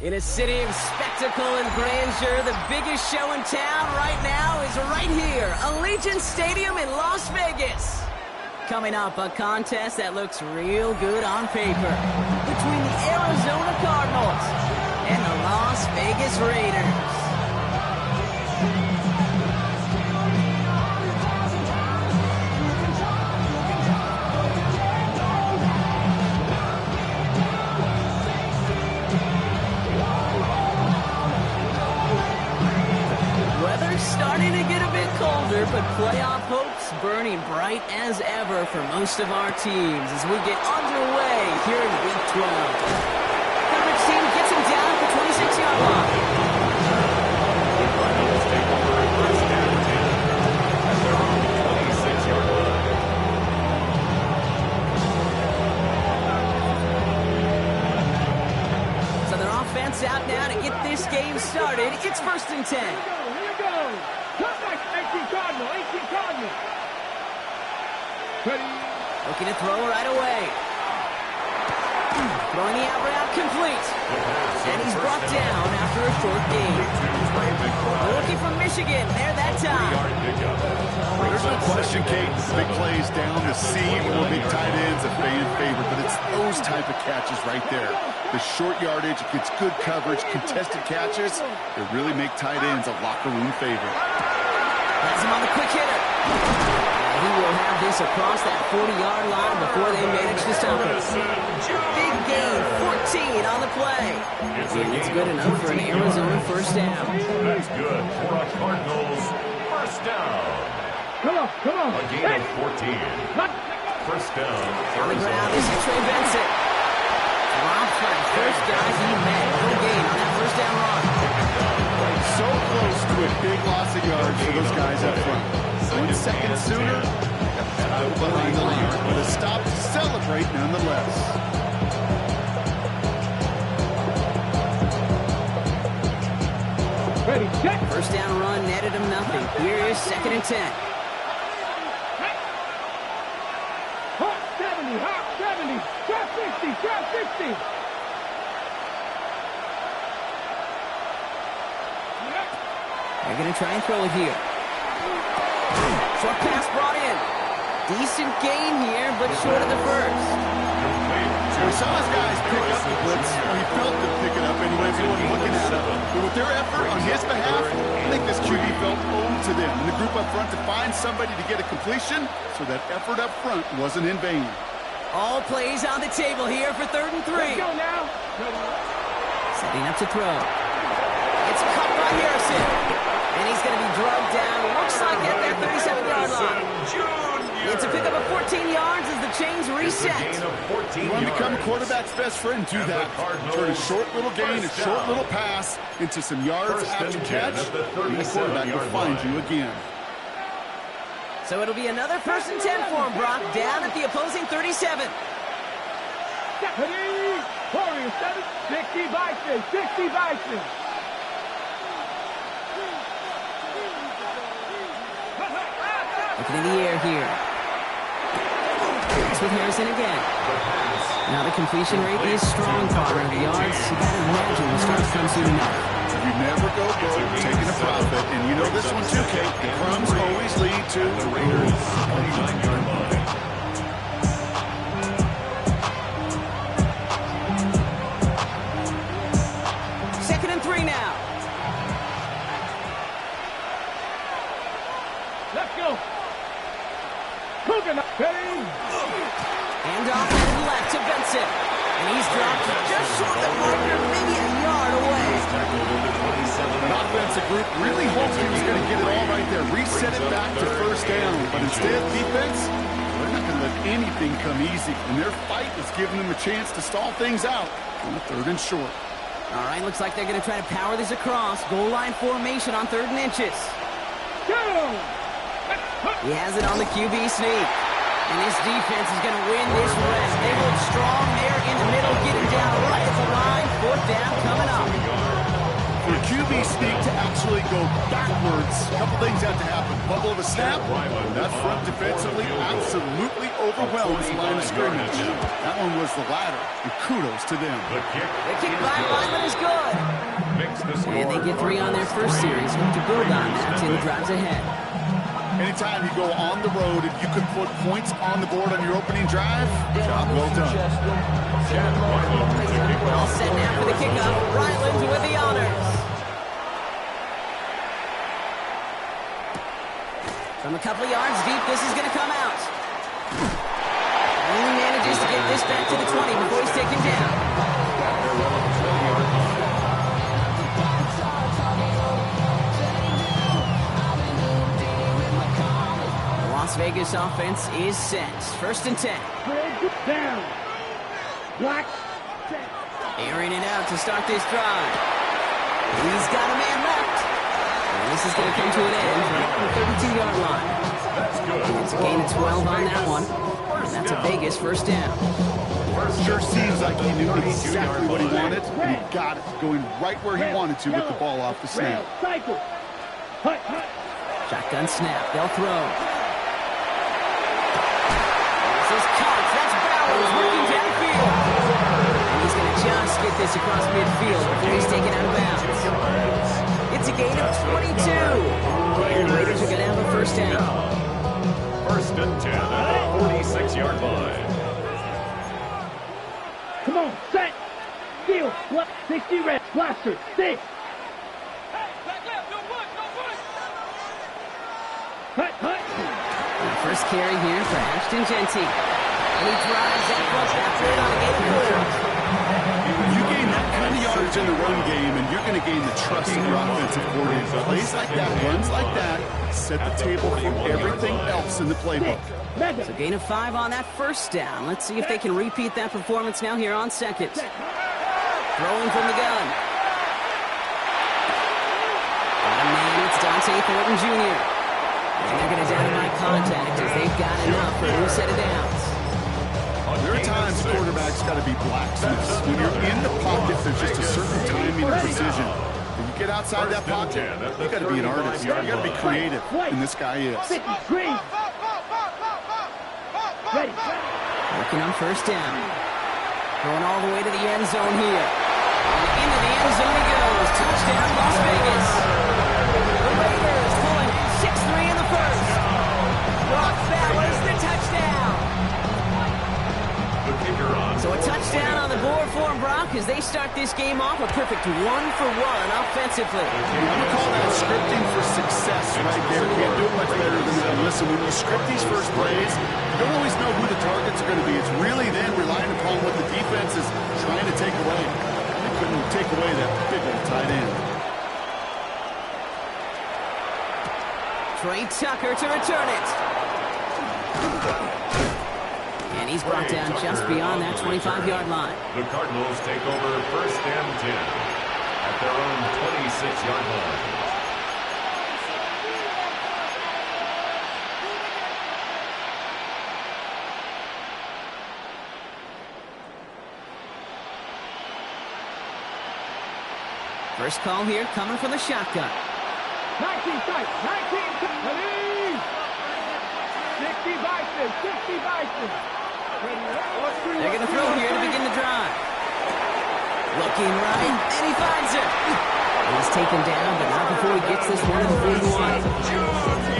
In a city of spectacle and grandeur, the biggest show in town right now is right here, Allegiant Stadium in Las Vegas. Coming up, a contest that looks real good on paper between the Arizona Cardinals and the Las Vegas Raiders. Starting to get a bit colder, but playoff hopes burning bright as ever for most of our teams as we get underway here in Week 12. Coverage team gets him down at the 26-yard line. Cardinals take over first down 10 at their own 26-yard line. So their offense out now to get this game started. It's 1st and 10. Looking to throw right away. Throwing the out route complete. And he's brought down after a short gain. Looking from Michigan there that time. There's no question, Kate. Big plays down the seam or big tight ends, a fan favorite. But it's those type of catches right there. The short yardage, it gets good coverage, contested catches. They really make tight ends a locker room favorite. Has him on the quick hitter. He will have this across that 40-yard line before they manage to stop it. Big gain, 14 on the play. It's good enough for an Arizona first down. That's good for a Cardinals first down. Come on. A gain of 14. First down, On the ground, this is Trey Benson. Dropped for the first guy he met. No gain on that first down run. So close to a big loss of yards for those guys up front. 1 second sooner, out behind the line. But a stop to celebrate nonetheless. Ready, check. First down run netted him nothing. Here is 2nd and 10. Hot 70, trap 60. They're going to try and throw it here. Short pass brought in. Decent gain here, but short of the first. We saw his guys pick up the blitz. He felt them pick it up anyway. He wasn't looking at it. But with their effort on his behalf, I think this QB felt owed to them. And the group up front to find somebody to get a completion, so that effort up front wasn't in vain. All plays on the table here for 3rd and 3. Let's go now. Setting up to throw. It's caught by Harrison. And he's going to be drugged down. Looks like at that 37-yard line. It's a pickup of 14 yards as the chains reset. You want to become a quarterback's best friend, do that. Turn a short little gain, a short little pass into some yards after catch, and the quarterback will find you again. So it'll be another 1st and 10 for him, Brock, down at the opposing 37. Warriors 7, 60 Bison. Looking in the air here. It's with Harrison again. Now the completion rate is strong, Carter. The yards, you gotta imagine, will start to come soon enough. You never go broke taking a profit, and you know this one too, Kate. The crumbs always lead to the Raiders. 29-yard line. Second and 3 now. Let's go. And off to the left to Benson. And he's dropped just short of the marker, maybe a yard away. An offensive group really hoped he was going to get it all right there. Reset it back to first down. But instead, defense, they're not going to let anything come easy. And their fight is giving them a chance to stall things out on the 3rd and short. All right, looks like they're going to try to power this across. Goal line formation on 3rd and inches. He has it on the QB sneak. And this defense is going to win this rest. They hold strong there in the middle, getting down right at the line. 4th down coming up. For QB sneak to actually go backwards, a couple things have to happen. Bubble of a snap, that front defensively absolutely overwhelms the line of scrimmage. That one was the latter, and kudos to them. The kick by Lyman is good. And they get 3 on their first series. Hope to build on that in the drives ahead. Anytime you go on the road, if you can put points on the board on your opening drive, job well done. All set now for the kickoff. Ryland with the honors. From a couple of yards deep, this is going to come out. Only manages to get this back to the 20 before he's taken down. Las Vegas offense is set. 1st and 10. Down. Block. Set. Airing it out to start this drive. He's got a man left. And this is going to come to an end right at the 32-yard line. It's a gain of 12 on that one. And that's a Vegas first down. Sure seems like he knew exactly what he wanted, and he got it, going right where he wanted to with the ball off the snap. Cycle. Hut, hut. Shotgun snap. They'll throw. This is Cox. That's Bowers working downfield. And he's going to just get this across midfield before he's taken out of bounds. It's a gain of 22. And the Raiders are going to have a first down. 1st and 10 at the 46-yard line. Come on, set. Steal. 60 red. Blaster. 6. Hut, hut. First carry here for Ashton Genty. And he drives that bus after it on a gain of 4. You gain that kind of yardage in the run game, and you're going to gain the trust of your offensive coordinator. Plays like that, runs like that, set the table for everything else in the playbook. So gain of 5 on that first down. Let's see if they can repeat that performance now here on 2nd. Throwing from the gun. Got a man, it's Dante Thornton Jr. And they're going to dynamite contact as they've got enough for a new set of downs. There are times quarterbacks got to be blacksmiths. When you're in the pocket, there's just a certain timing and precision. When you get outside that pocket, you got to be an artist. You got to be creative, and this guy is. Ready. Working on first down. Going all the way to the end zone here. And into the end zone he goes. Touchdown, Las Vegas. The Raiders pulling 6-3 in the first. Brock Bowers the touchdown. So a touchdown on the board for Brock as they start this game off a perfect 1-for-1 offensively. We call that scripting for success right there. Can't do it much better than that. Listen, when you script these first plays, you don't always know who the targets are going to be. It's really then relying upon what the defense is trying to take away. They couldn't take away that big old tight end. Trey Tucker to return it. And he's brought down just beyond that 25-yard line. The Cardinals take over 1st and 10 at their own 26-yard line. First call here coming from the shotgun. 19 tight. 19 tight. Ready. 60 Bison. 60 Bison. They're going to throw here to begin the drive. Looking right, and he finds it. He's taken down, but not before he gets this one to the 41.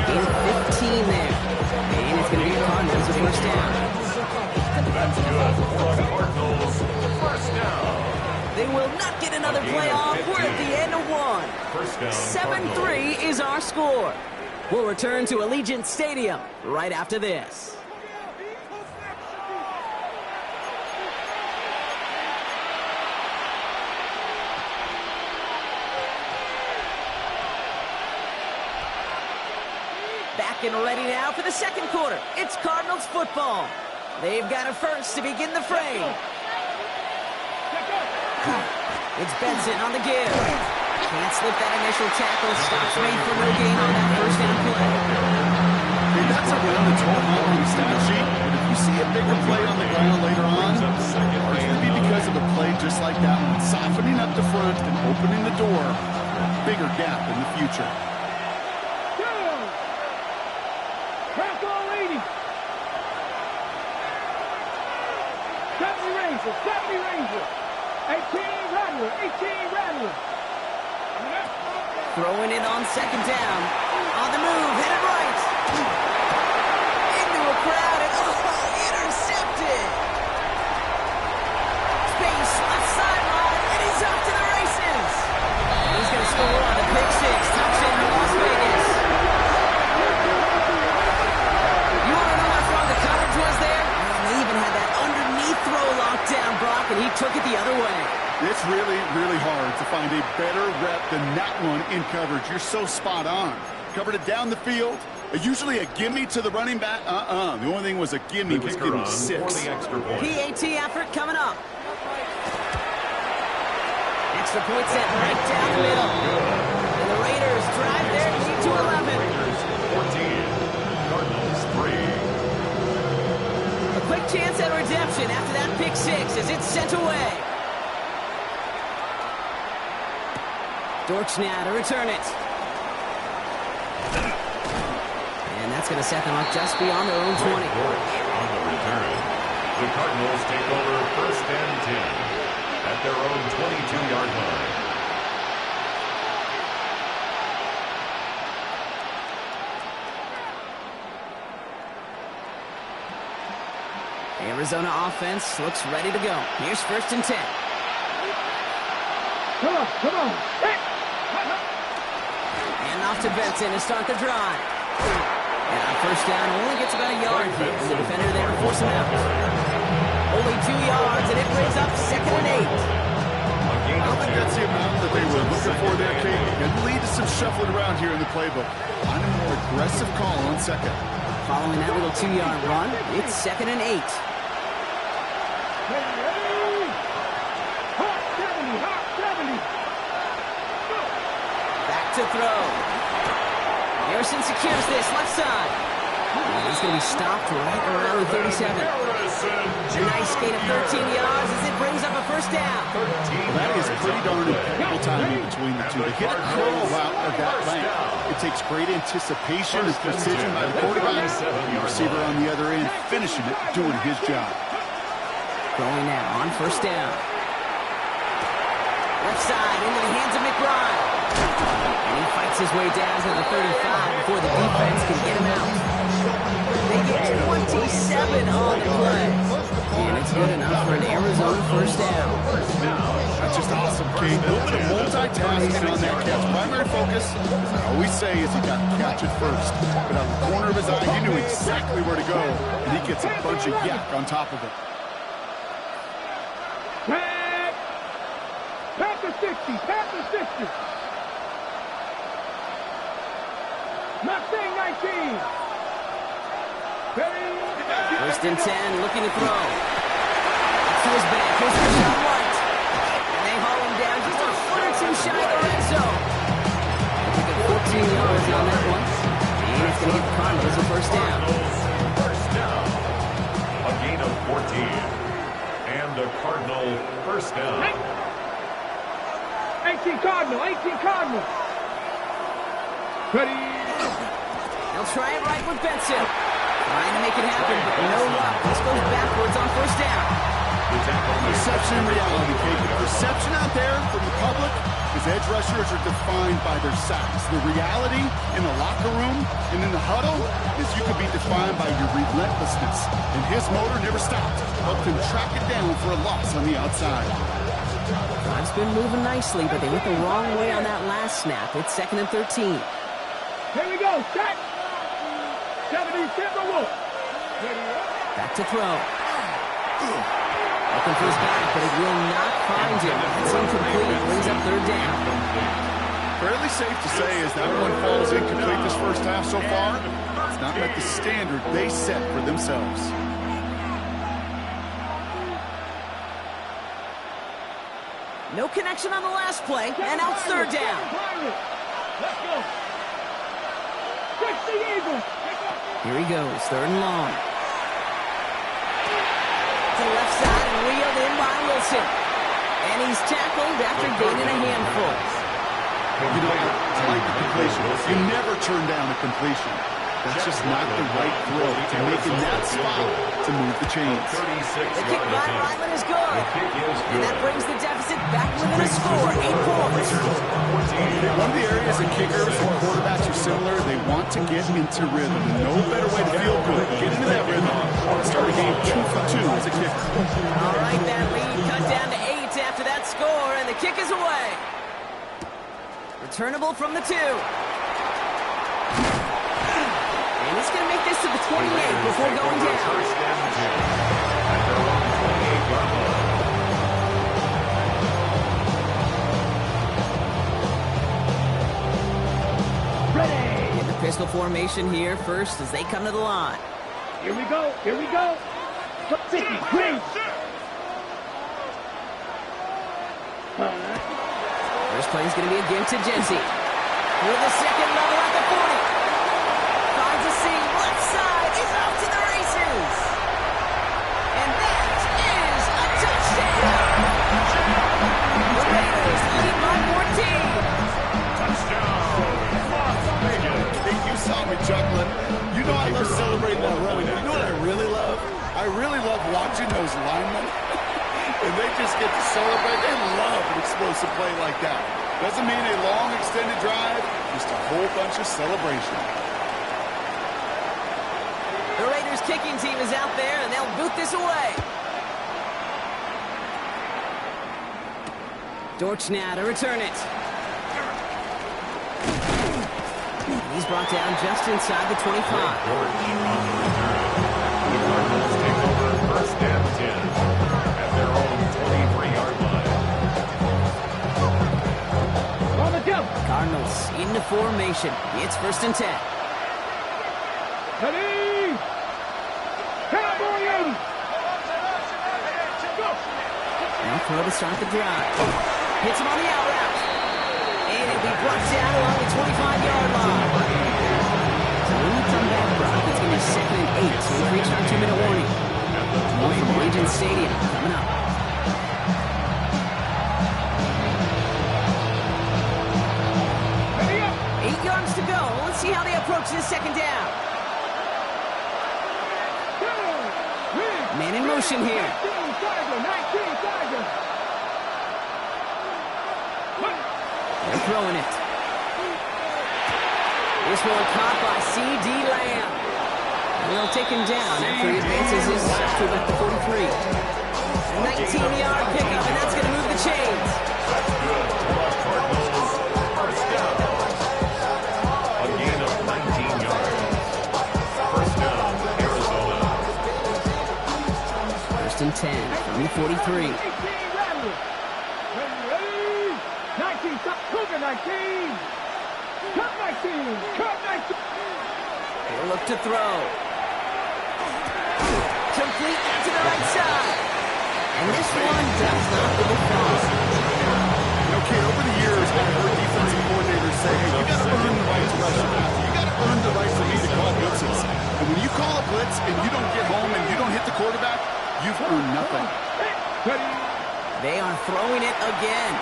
Gain of 15 there. And it's going to be a Cardinals a first down. That's good for the Cardinals. First down. They will not get another play off. We're at the end of one. 7-3 is our score. We'll return to Allegiant Stadium right after this. Back and ready now for the second quarter. It's Cardinals football. They've got a first to begin the frame. It's Benson on the give. Can't slip that initial tackle. Stops made for no gain on that first down play. Hey, that's around the 12 on the stat sheet. But if you see a bigger play on the ground later on, it's going to be because of a play just like that one. Softening up the front and opening the door bigger gap in the future. Crack all 80. 70 Ranger, 70 Ranger. 18 Rattler, 18 Rattler. Throwing it on second down. On the move, headed right. Into a crowd and intercepted. Space, left sideline, and he's off to the races. He's going to score on the pick six. Touchdown, Las Vegas. You want to know how strong the coverage was there? And they even had that underneath throw locked down, Brock, and he took it the other way. It's really, really hard to find a better rep than that one in coverage. You're so spot on. Covered it down the field. Usually a gimme to the running back. The only thing was a gimme was getting 6. PAT effort coming up. Extra point set right down the middle. And the Raiders drive their lead to 11. Raiders 14, Cardinals 3. A quick chance at redemption after that pick six as it's sent away. Dortch now to return it. And that's going to set them up just beyond their own 20. Dortch on the return. The Cardinals take over first and 10 at their own 22-yard line. Arizona offense looks ready to go. Here's first and 10. Come on, come on. Hey. And off to Benson to start the drive. And on first down, only gets about a yard here. And the defender there to force him out. Only 2 yards, and it brings up second and 8. I don't think that's the amount that they were looking for there, Kate. It lead to some shuffling around here in the playbook. Find a more aggressive call on second. Following that little 2-yard run, it's second and 8. Hot 70, hot 70. Back to throw. Harrison secures this left side. And he's going to be stopped right around the 37. A nice gain of 13 yards as it brings up a first down. Well, that is pretty darn impeccable timing between the two. To hit a curl out of that length, it takes great anticipation and precision by the quarterback. The receiver on the other end finishing it, doing his job. Going now on first down. Left side into the hands of McBride. And he fights his way down to the 35 before the defense can get him out. They get 27 on the play. And it's good enough for an Arizona first down. That's just awesome, Kate. A little bit of multitasking on that catch. Primary focus, as I always say, is he got to catch it first. But out of the corner of his eye, he knew exactly where to go. And he gets a bunch of yak on top of it. Pat the 60, pat the 60. Mustang 19. First and 10, looking to throw. To his back, here's Rashawn White. And they haul him down just a foot or two shy of the red zone. They get 14 yards on that one. And it's going to get the Cardinals a first down. First down. A gain of 14. And a Cardinal first down. 18 Cardinal, 18 Cardinal. Ready. They'll try it right with Benson. Trying to make it happen, but no luck. This goes backwards on first down. Perception and reality, Kate. The perception out there from the public is edge rushers are defined by their size. The reality in the locker room and in the huddle is you could be defined by your relentlessness. And his motor never stopped. Helped him track it down for a loss on the outside. Drive's been moving nicely, but they went the wrong way on that last snap. It's second and 13. Here we go, set. 70, Timberwolf. Back to throw. Looking for his back, but it will not find him. It's incomplete. Brings up third down. Fairly safe to say as that one falls incomplete this first half so far, it's not met the standard they set for themselves. No connection on the last play, and now it's third down. Let's go. 60 Eagles. Here he goes, third and long. To the left side and reeled in by Wilson. And he's tackled after gaining a handful. You know, I like the completion. You never turn down a completion. That's just not the right throw to make in that spot to move the chains. The kick by Ryland is good. And that brings the deficit back within a score, 8 points. One of the areas that kickers and quarterbacks are similar, they want to get into rhythm. And no better way to feel good, get into that rhythm, start a game 2 for 2 as a kicker. All right, that lead cut down to 8 after that score, and the kick is away. Returnable from the 2. And he's going to make this to the 28 before going down. First and 10 at their own 28-yard line. In the pistol formation here first as they come to the line. Here we go. Here we go. 50, green. First play is going to be again to Jency. With a second level at the 40. Finds a seam. Left side is off to the races. And that is a touchdown. The Raiders lead by 14. Hey, you saw me chuckling. You know I love celebrating that run. You know what I really love? I really love watching those linemen. And they just get to celebrate. They love an explosive play like that. Doesn't mean a long extended drive, just a whole bunch of celebration. The Raiders kicking team is out there, and they'll boot this away. Dortch now to return it. He's brought down just inside the 25. Dortch on the return. The Cardinals take over first and 10 at their own 23-yard line. On the jump. Cardinals into formation. It's first and 10. Ready. Cowboy in. Now throw to start the drive. Hits him on the out route. And it'll be brought down along the 25-yard line. So when we come back, Brock, it's going to be second and 8. So we've reached our 2-minute warning. One from Allegiant Stadium coming up. Ready up. 8 yards to go. Let's see how they approach this second down. Man in motion here. 19 Tiger. 19 Tiger. They're throwing it. This one caught by C.D. Lamb. And they'll take him down after he advances his to about the 43. A 19-yard pickup, and that's going to move the chains. That's good for the Cardinals. First down. A gain of 19 yards. First down, Arizona. First and 10 from the 43. 18 Randall. Ready. 19 stop. Cougar 19. Cut 19. Cut 19. They'll look to throw. Complete out to the right side. And this one does not go far. You know, Kate, over the years, I've heard defensive coordinators say, hey, you got to earn the right to rush the passer. You got to earn the right for me to call blitzes. And when you call a blitz and you don't get home and you don't hit the quarterback, you've earned nothing. Ready. They are throwing it again.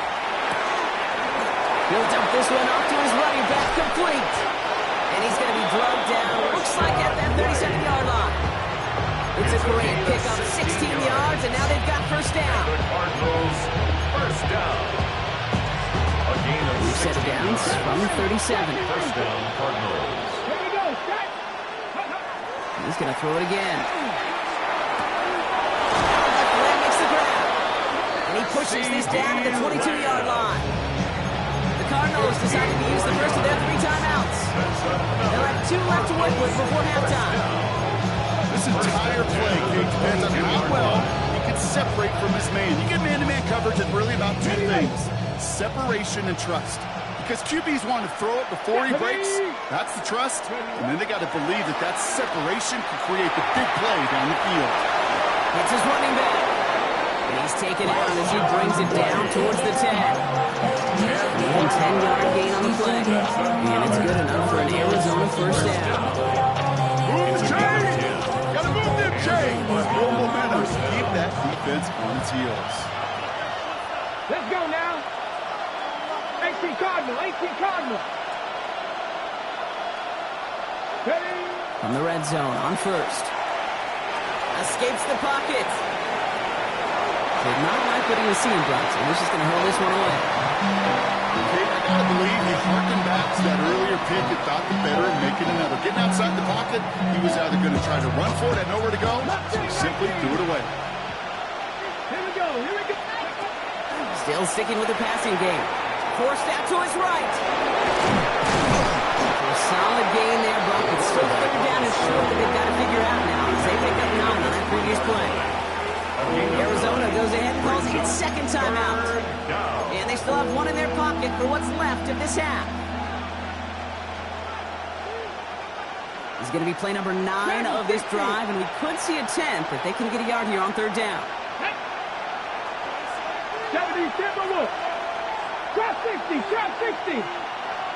He'll dump this one off to his running back, complete. And he's going to be drugged down, looks like at that 37-yard line. It's a great pickup, 16 yards, and now they've got first down. The Cardinals, first down. A gain of We've set 16 downs yards. from 37. First down, Cardinals. Here we go. Set. He's going to throw it again. Left leg makes the grab. And he pushes this down at the 22-yard line. The Cardinals decided to use the first of their 3 timeouts. They'll have 2 left to work with before halftime. This entire play, Kate, depends on how well he can separate from his man. You get man-to-man coverage, it's really about 2 things: separation and trust. Because QBs want to throw it before he breaks. That's the trust. And then they got to believe that that separation can create the big play down the field. It's his running back. And he's taken out as he brings it down towards the 10. And 10-yard gain on the play. And it's good enough for an Arizona first down. Move the chains! Gotta move them chains! More momentum. Keep that defense on its heels. Let's go now. 18 Cardinal, 18 Cardinal. Ready? From the red zone on first. Escapes the pocket. Did not like what he was seeing, Bronson. He's just going to hurl this one away. Okay, I got to believe he harkened back to that earlier pick and thought the better of making another. Getting outside the pocket, he was either going to try to run for it, had nowhere to go, so he simply threw it away. Here we go, here we go. Still sticking with the passing game. Forced out to his right. For a solid gain there, Brock. It's still third down and short that they've got to figure out now as they pick up 9 on that previous play. Arizona goes ahead and calls its second timeout. And they still have one in their pocket for what's left of this half. He's going to be play number 9 of this drive, and we could see a 10th if they can get a yard here on third down. 70, step over. Drop 60, drop 60.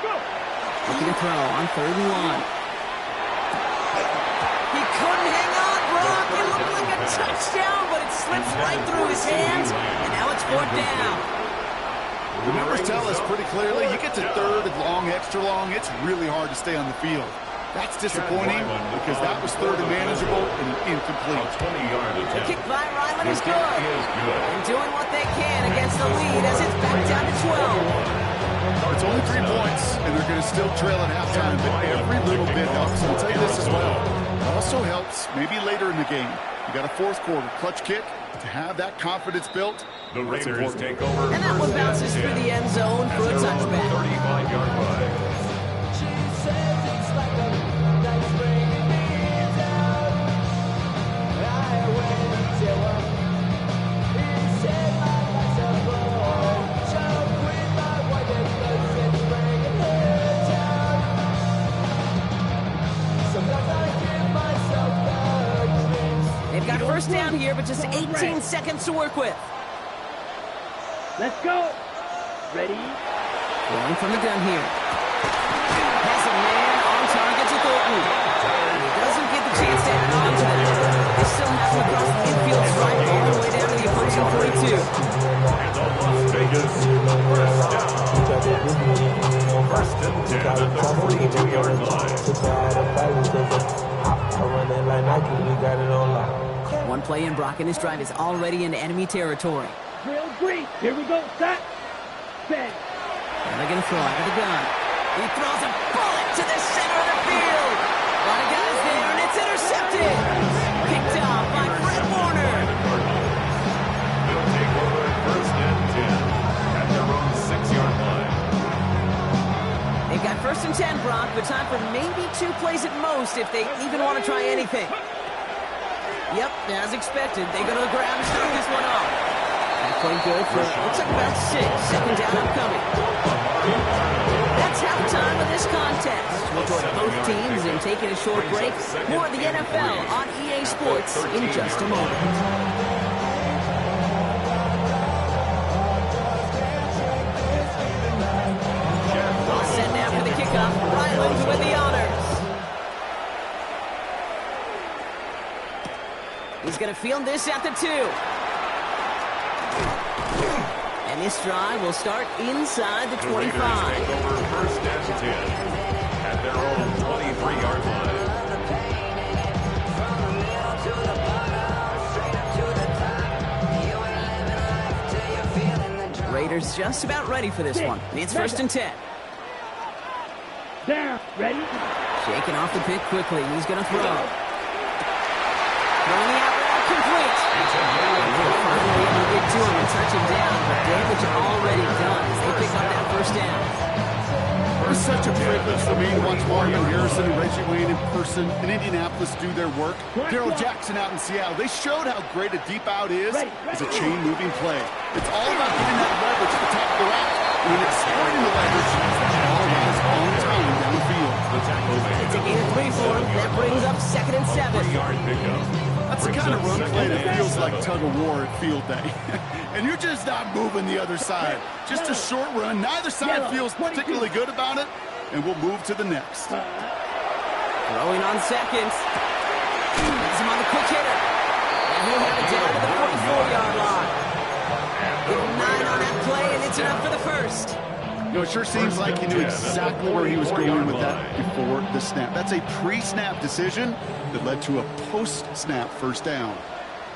Go. Looking to throw on third and 1. He couldn't hang on, Brock. It looked like a touchdown, but it slips right through his hands, and now it's fourth down. The numbers tell us pretty clearly, you get to third and long, extra long, it's really hard to stay on the field. That's disappointing because that was third and manageable and incomplete. The kick by Ryland is good. And doing what they can against the lead as it's back down to 12. It's only 3 points, and they're going to still trail at halftime, but every little bit helps. I'll tell you this as well. It also helps maybe later in the game. You got a fourth quarter clutch kick to have that confidence built. The Raiders take over. And that one bounces through the end zone for a touchback. 35-yard line. They've got first down here, but just 18 seconds to work with. Let's go. Ready? Going from the gun here. Has a man on target to Thornton. Doesn't get the chance to add on to that. They still have him across the infield stripe all the way down to the opposing 42. And the Las Vegas first down. First and 10 at the 42-yard line. One play in, Brock, and his drive is already in enemy territory. Drill green. Here we go. Set. Bang. And they're going to throw out of the gun. He throws a bullet to the center of the field. A lot of guys there, and it's intercepted. Picked off by Fred Warner. They'll take over first and 10 at their own 6-yard line. They've got first and 10, Brock, but time for maybe 2 plays at most if they even want to try anything. Yep, as expected, they go to the ground and start this one off. That played good for, looks like about 6. Second down upcoming. That's halftime of this contest. We'll join both teams in taking a short break. More of the NFL on EA Sports in just a moment. All set now for the kickoff. Ryland with the honors. He's going to field this at the 2. And this drive will start inside the 25. The Raiders take over first and 10 at their own 23-yard line. Raiders just about ready for this one. It's first and 10. Down. Ready? Shaking off the pick quickly. He's going to throw. Throwing the out route complete. Finally able to get to him and touch him down, but damage already done as they pick up that first down. It's such a privilege for me to watch Mario Harrison and Reggie Wayne in person in Indianapolis do their work. Darrell Jackson out in Seattle. They showed how great a deep out is as a chain-moving play. It's all about getting that leverage at the top of the route. And when exploiting the leverage, all about his own time down the field. It's a gain of 3 for him. That brings up second and 7. 3-yard pickup. That's the kind of run play that feels like tug-of-war at field day. And you're just not moving the other side. Just a short run. Neither side feels particularly good about it. And we'll move to the next. Throwing on seconds. Has him on the quick hitter. And he'll have it down to the 44-yard line. Give him 9 on that play, and it's enough for the first. You know, it sure seems like he knew exactly where he was going with that before the snap. That's a pre-snap decision that led to a post-snap first down.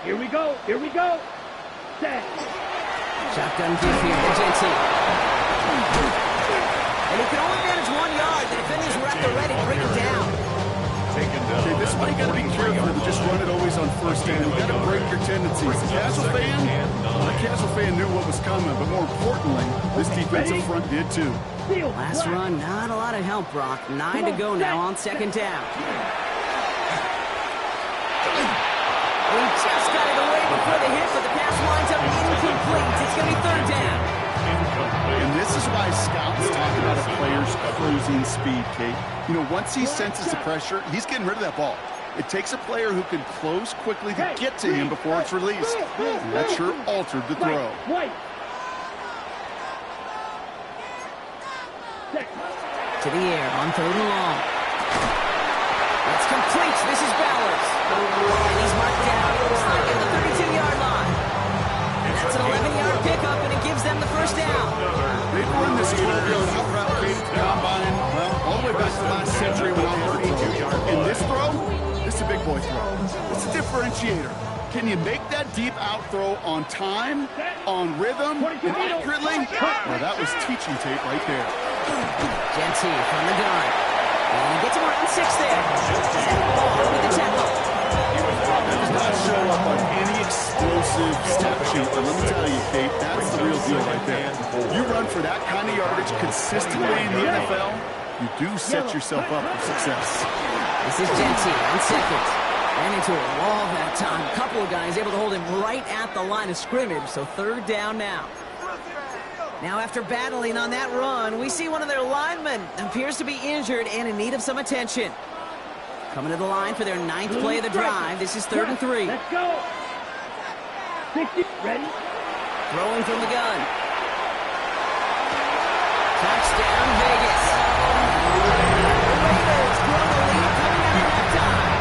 Here we go. Here we go. Set. Shotgun give here to JT. And he can only manage 1 yard. The defenders were at the ready to bring him down. Okay, this is why you got to be careful to just run it always on first down. You got to break your tendencies. The casual fan knew what was coming, but more importantly, this defensive front did too. Last run, not a lot of help, Brock. 9 to go now on second down. He just got it away before the hit, but the pass winds up incomplete. It's going to be third down. And this is why scouts talk about a player's cruising speed, Kate. You know, once he senses the pressure, he's getting rid of that ball. It takes a player who can close quickly to get to him before it's released. And that sure altered the throw. To the air on third and long. It's complete. This is Bowers. And he's marked down inside at the 32-yard line. And that's an 11-yard pickup, and it gives them the first down. They've run this 12-yard out route, Kate, to the combine, well, all the way back to the last century when I heard it. And this throw, this is a big boy throw. It's a differentiator. Can you make that deep out throw on time, on rhythm, and accurately? Well, that was teaching tape right there. Genty from the gun. And he gets him around 6 there. With the tackle. That does not show up on any explosive stat sheet, but let me tell you, Kate, that's the real deal right there. You run for that kind of yardage consistently in the NFL, you do set yourself up for success. This is Genty on second. Ran into a wall that time. A couple of guys able to hold him right at the line of scrimmage, so third down now. Now, after battling on that run, we see one of their linemen appears to be injured and in need of some attention. Coming to the line for their 9th play of the drive. This is 3rd and 3. Let's go. 60, ready? Throwing from the gun. Touchdown, Vegas. The Raiders grow the lead coming out of halftime.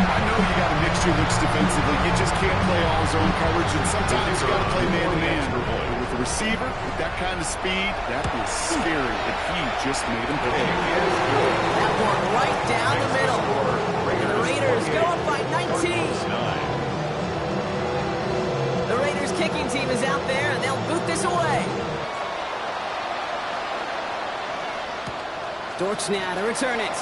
I know you got to mix your looks defensively. You just can't play all zone coverage, and sometimes you got to play man-to-man. But with the receiver, with that kind of speed, that is scary, and he just made him pay. That one right down the middle. And the Raiders go up by 19. The Raiders kicking team is out there, and they'll boot this away. Dortch now to return it.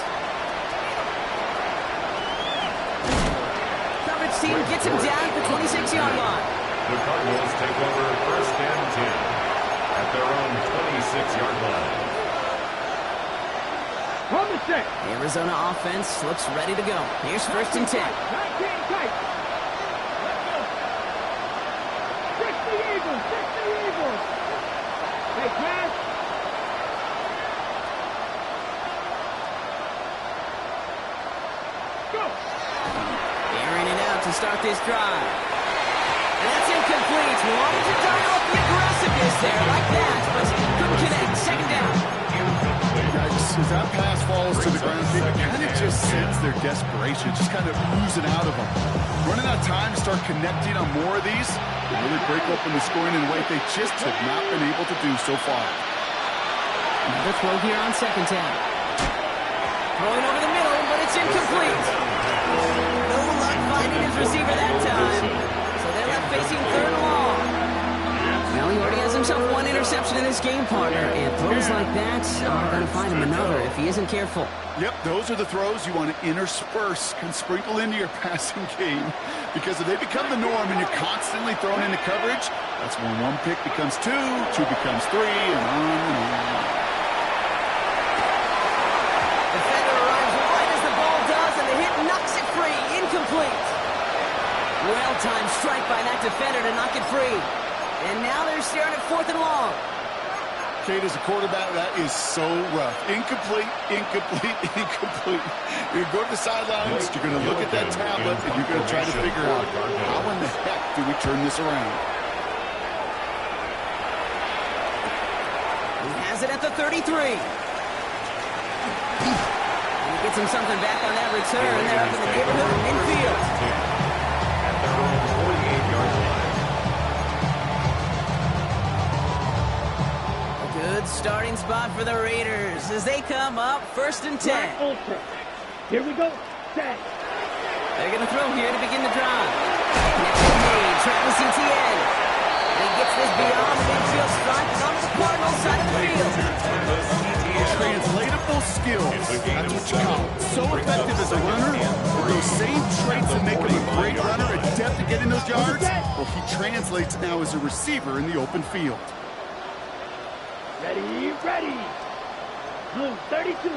Coverage team gets him down at the 26-yard line. The Cardinals take over 1st and 10 at their own 26-yard line. From the set. The Arizona offense looks ready to go. Here's 1st and 10. 19 tight. Let's go. 60 Eagles. 60 Eagles. Hey, pass. Go. Airing it out to start this drive. And that's incomplete. Wanted to dial up the aggressiveness there like that, but couldn't connect. 2nd down. As that pass falls to the ground, it kind of just sends their desperation, just kind of oozing out of them. Running out of time to start connecting on more of these, and really break open the scoring in a way they just have not been able to do so far. Another throw here on 2nd down. Throwing over the middle, but it's incomplete. No luck finding his receiver that time. So they're left facing 3rd and long. Well, he already has himself 1 interception in this game, partner, and throws like that are going to find him another if he isn't careful. Yep, those are the throws you want to intersperse, can sprinkle into your passing game, because if they become the norm and you're constantly thrown into coverage, that's when 1 pick becomes 2, 2 becomes 3, and on and on. Defender arrives right as the ball does, and the hit knocks it free. Incomplete. Well-timed strike by that defender to knock it free. And now they're staring at 4th and long. Kate, as a quarterback, that is so rough. Incomplete, incomplete, incomplete. You're going to go to the sidelines, you're going to look at that tablet, and you're going to try to figure out how in the heck do we turn this around. He has it at the 33. And he gets him something back on that return. They're up in the neighborhood of midfield. At their own 48-yard line. Good starting spot for the Raiders as they come up 1st and 10. Here we go. Set. They're going to throw here to begin the drive. Connection made. Travis Etienne. And he gets this beyond the midfield stripe and onto the Cardinals side of the field. Translatable skills. That's what you call it. So effective as a runner, but those same traits that make him a great runner, adept at getting those yards, well, he translates now as a receiver in the open field. Ready, ready. Blue, 32.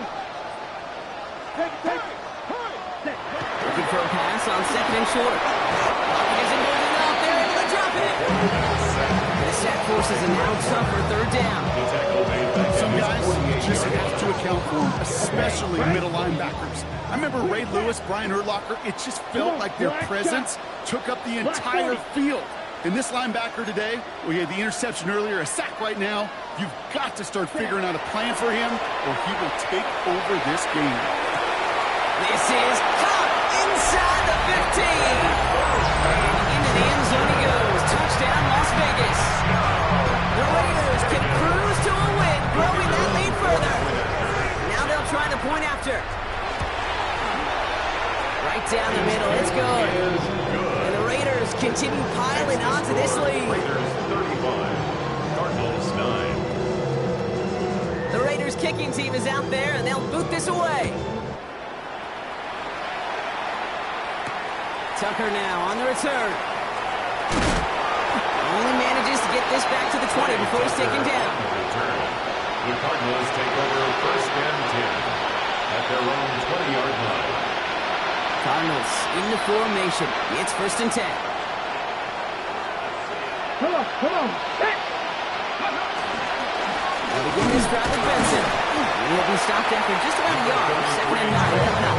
Take it. Looking for a pass on 2nd and short. Isn't moving up. They're able to drop it. The sack forces an out for 3rd down. Some guys just have to account for them, especially middle linebackers. I remember Ray Lewis, Brian Urlacher, it just felt like their presence took up the entire field. And this linebacker today, we had the interception earlier, a sack right now. You've got to start figuring out a plan for him, or he will take over this game. This is caught inside the 15. And into the end zone he goes. Touchdown, Las Vegas. The Raiders can cruise to a win, growing that lead further. Now they'll try the point after. Right down the middle, it's good. And the Raiders continue piling onto this lead. Raiders 35, Cardinals 9. The Raiders kicking team is out there, and they'll boot this away. Tucker now on the return. Only manages to get this back to the 20 before he's taken down. The Cardinals take over 1st and 10 at their own 20-yard line. Cardinals into formation. It's 1st and 10. Come on. Set. They'll begin this drive with Benson. He'll be stopped after just about a yard. 2nd and 9 coming up.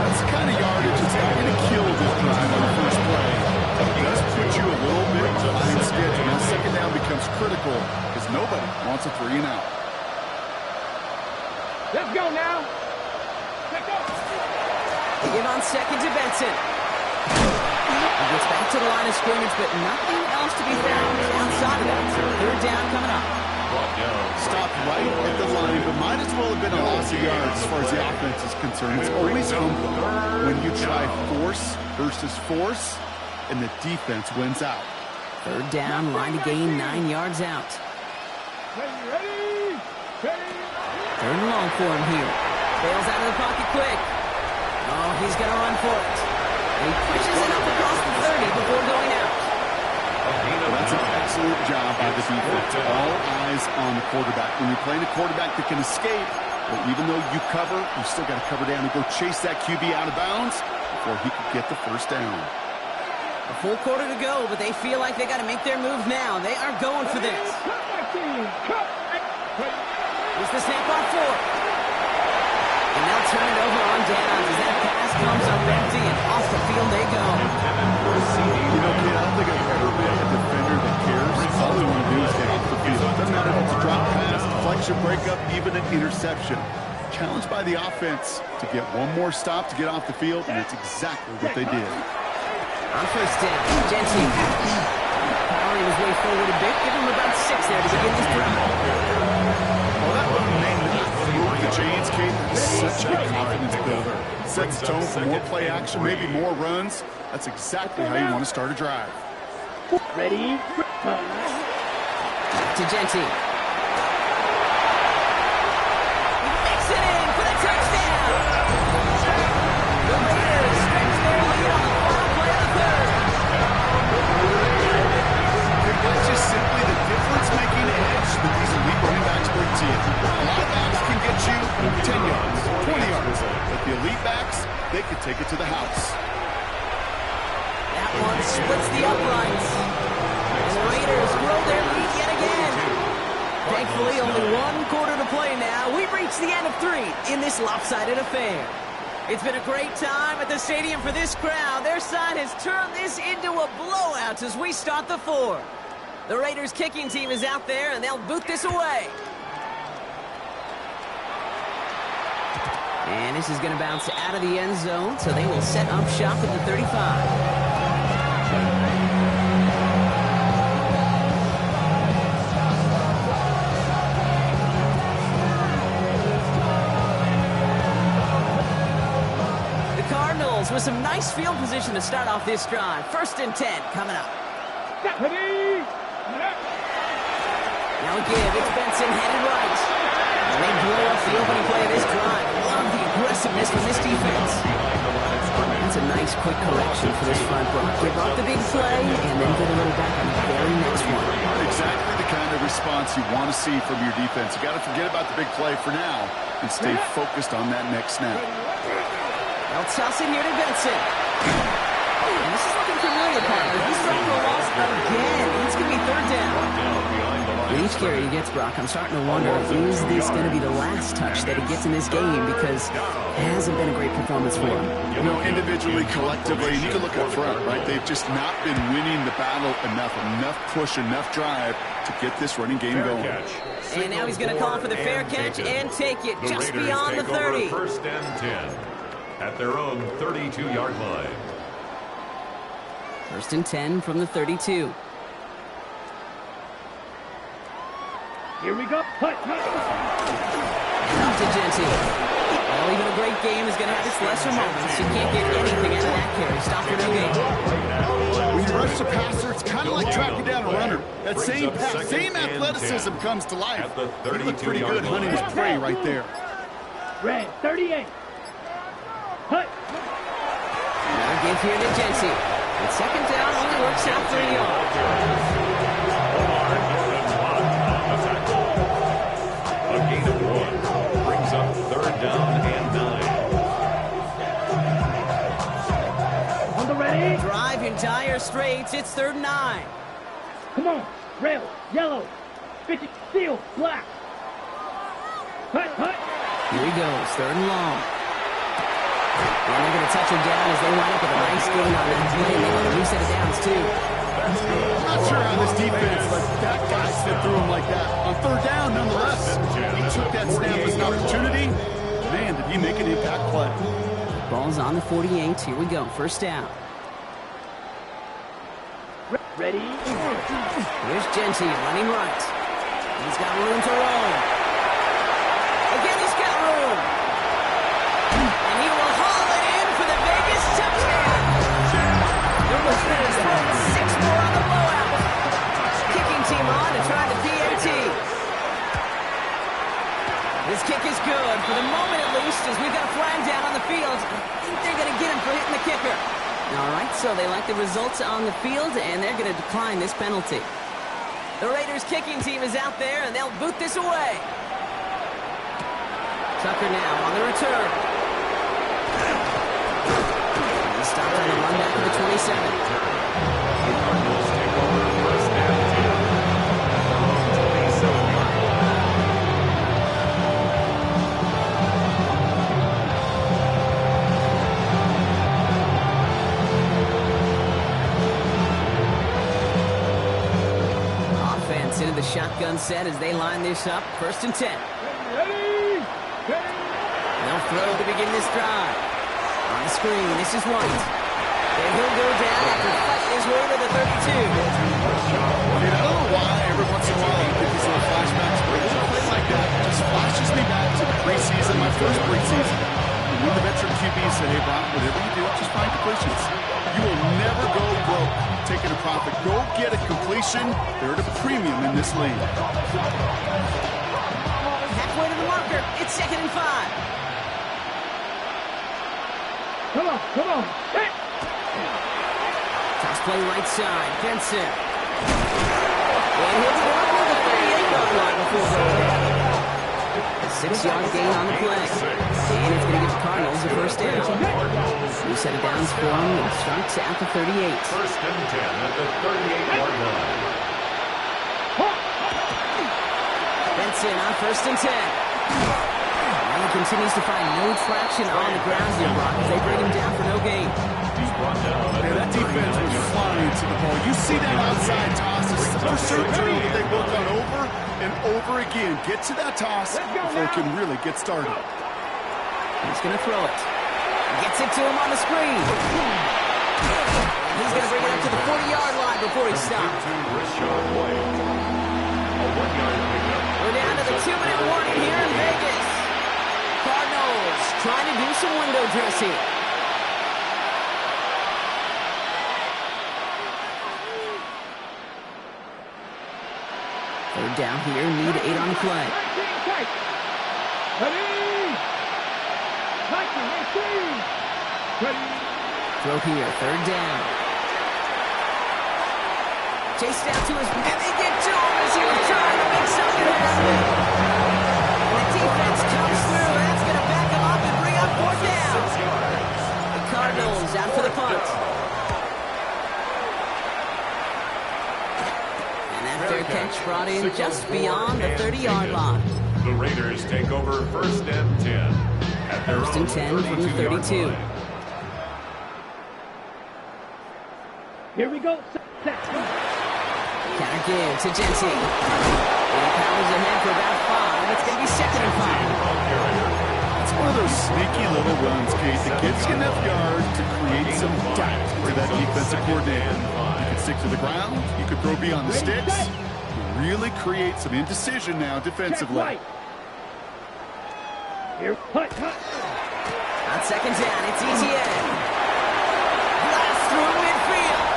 That's the kind of yardage that's not going to kill this drive on the first play. It does put you a little bit behind schedule. Now 2nd down becomes critical because nobody wants a 3 and out. Let's go now. Let's go. They give on 2nd to Benson. He gets back to the line of scrimmage, but nothing else to be found outside of that. 3rd down coming up. Stopped right at the line, but might as well have been a loss of yards as far as the offense is concerned. It's always humbling when you try force versus force, and the defense wins out. 3rd down, line to gain 9 yards out. Ready. 3rd and long for him here. Bails out of the pocket quick. Oh, he's going to run for it. And he pushes it up across the 30 before going out. Well, that's an excellent job by the defense. All eyes on the quarterback. When you're playing a quarterback that can escape, well, even though you cover, you still got to cover down and go chase that QB out of bounds before he could get the 1st down. A full quarter to go, but they feel like they got to make their move now. They are going for this. Here's the snap on 4. And they'll turn it over on downs as that pass comes up empty and off the field they go. You know, kid, I don't think I've ever been a defender that cares. All they want to do is get off the field. Doesn't matter if it's a drop pass, deflection, breakup, even an interception. Challenged by the offense to get one more stop to get off the field, and that's exactly what they did. On 1st down, Genty. Powering his way forward a bit. Give him about 6 there to begin this drive. Well, that run mainly moved the chains, Kate. Such a confidence builder. Sets the tone for more play action, maybe more runs. That's exactly how you want to start a drive. Ready. To Genty. He makes it in for the touchdown. The Raiders stretch their lead on the final play of the 3rd. That's just simply the difference-making edge that these elite running backs bring to you. A lot of backs can get you 10 yards, 20 yards. But the elite backs, they can take it to the house. That one splits the uprights. And the Raiders grow their lead yet again. Thankfully, only 1 quarter to play now. We've reached the end of 3 in this lopsided affair. It's been a great time at the stadium for this crowd. Their side has turned this into a blowout as we start the 4th. The Raiders kicking team is out there, and they'll boot this away. And this is going to bounce out of the end zone, so they will set up shop at the 35. defense with some nice field position to start off this drive. 1st and 10 coming up. Ready? Now a give. It's Benson headed right. And they blow up the opening play of this drive. Love the aggressiveness from this defense. That's a nice quick correction for this front row. Give up the big play and then get a little back on the very next one. Exactly the kind of response you want to see from your defense. You got to forget about the big play for now and stay focused on that next snap. They'll toss it here to Benson. And this is looking familiar, partner. He's throwing for a loss again. It's going to be 3rd down. Each carry he gets, Brock, I'm starting to wonder, is this going to be the last touch that he gets in this game? Because it hasn't been a great performance for him. You know, individually, collectively, you can look up front, right? They've just not been winning the battle enough push, enough drive to get this running game going. And now he's going to call for the fair catch and take it just beyond the 30. 1st and 10 at their own 32-yard line. 1st and 10 from the 32. Here we go. Hut. Off to Genty. Well, even a great game is going to have its lesser moments. You can't get anything out of that carry. Stop for no gain. When you rush the passer, it's kind of like tracking down a runner. That same pass, same athleticism comes to life. He looked pretty good hunting his prey right there. Red 38. Hut. Now give here to Genty. And 2nd down only works out 3 yards. A gain of 1 brings up 3rd down and 9. On the ready. Drive in dire straits. It's 3rd and 9. Come on. Red, yellow, pitch it, steel, black. Hut. Here he goes. 3rd and long. And they're going to touch him down as they wind up with a nice gain on that play. And they want to reset it downs, too. I'm not sure how this defense let that guy slip through him like that. On 3rd down, nonetheless, he took that snap as an opportunity. Man, did he make an impact play. Ball's on the 48. Here we go. 1st down. Ready. Here's Genty running right. He's got room to roam. Again, he's got room. And he will haul it in for the Vegas touchdown. The Raiders have 6 more on the blowout. Kicking team on to try the PAT. This kick is good, for the moment at least, as we've got a flag down on the field. I think they're going to get him for hitting the kicker. All right, so they like the results on the field, and they're going to decline this penalty. The Raiders kicking team is out there, and they'll boot this away. Tucker now on the return. He stopped on the run back to the 27. Cardinals take over 1st and 10. Offense into the shotgun set as they line this up. 1st and 10. They'll throw to begin this drive. On the screen, this is White. And he'll go down after fighting his way to the 32. You know why every once in a while you get these little flashbacks where a little play like that just flashes me back to the preseason, my first preseason. And when the veteran QB said, hey, Brock, whatever you do, just find completions. You will never go broke taking a profit. Go get a completion. They're at a premium in this league. Halfway to the marker. It's 2nd and 5. Come on. Hit. Toss play right side. Benson. And he'll go up to the 38-yard line before going down. A 6-yard gain on the play. And it's going to give the Cardinals a 1st down. New set of downs for him. It starts at the 38. 1st and 10 at the 38-yard line. Benson on 1st and 10. And he continues to find no traction on the ground here, Brock, as they bring him down for no gain. He's brought down at Yeah, that defense was flying to the ball. You see that outside toss. It's the pursuit drill that they work on over and over again. Get to that toss before it can really get started. He's going to throw it. Gets it to him on the screen. He's going to bring it up to the 40-yard line before he stops. We're down to the 2-minute warning here in Vegas. Cardinals trying to do some window dressing. down here, need 8 on the play. Throw here, 3rd down. Chase down to his, and they get to him as he was trying to make something happen. And the defense comes through. That's going to back him up and bring up 4th down. The Cardinals out for the punt. And that fair catch brought in just beyond the 30-yard line. The Raiders take over 1st and 10 at their 1st and 10 from the 32. Here we go. Counter give to Genty. And powers ahead for about 5. It's going to be 2nd and 5. It's one of those sneaky little runs, Kate, that gets you enough yards to create some doubt for that defensive coordinator. You could stick to the ground. You could throw beyond the sticks. Really create some indecision now defensively. Here, hut. On 2nd down, it's ETN. Blast through midfield.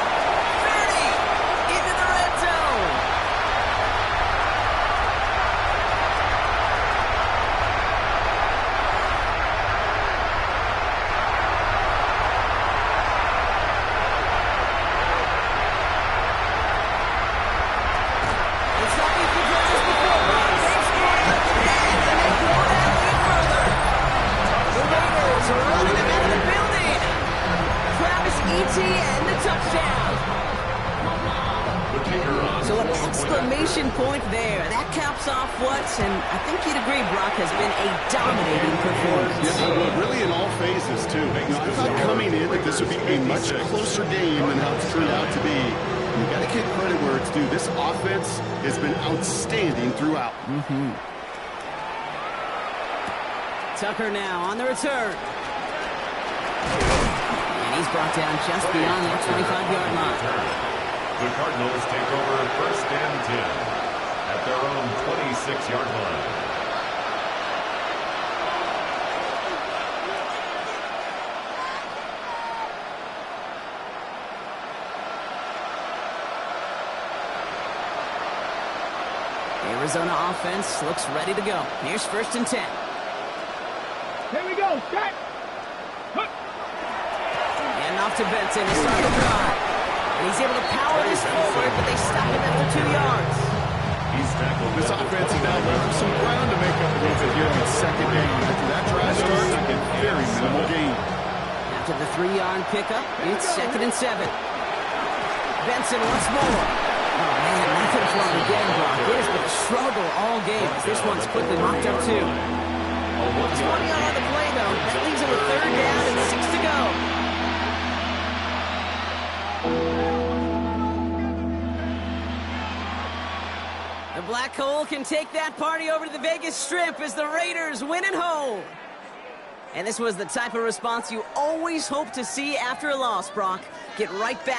30 into the red zone. It's not like you've heard this before, but they've scored at the end, and they blow that lead further. The Raiders are running them out of the building. Travis Etienne, the touchdown. So an exclamation point there. That caps off what, and I think you'd agree, Brock, has been a dominating performance. Yes, it would. Really in all phases, too. I thought coming in that this would be a much closer game than how it's turned out to be. You got to give credit where it's due. This offense has been outstanding throughout. Tucker now on the return. And he's brought down just beyond that 25-yard line. The Cardinals take over 1st and 10 at their own 26-yard line. Arizona offense looks ready to go. Here's 1st and 10. Here we go. Start. And off to Benson to start the drive. And he's able to power this forward, but they stop him after 2 yards. He's tackled. This offense is now left some ground to make up a little bit here in the 2nd game. After that drive starts, a very minimal gain. After the 3-yard pickup, it's 2nd and 7. Benson once more. Oh, man, that could have flown again, Brock. It has been a struggle all game. This one's quickly mocked up, too. 20 on the play, though. That leaves him with 3rd down and 6 to go. The Black Hole can take that party over to the Vegas Strip as the Raiders win at home. And this was the type of response you always hope to see after a loss, Brock. Get right back.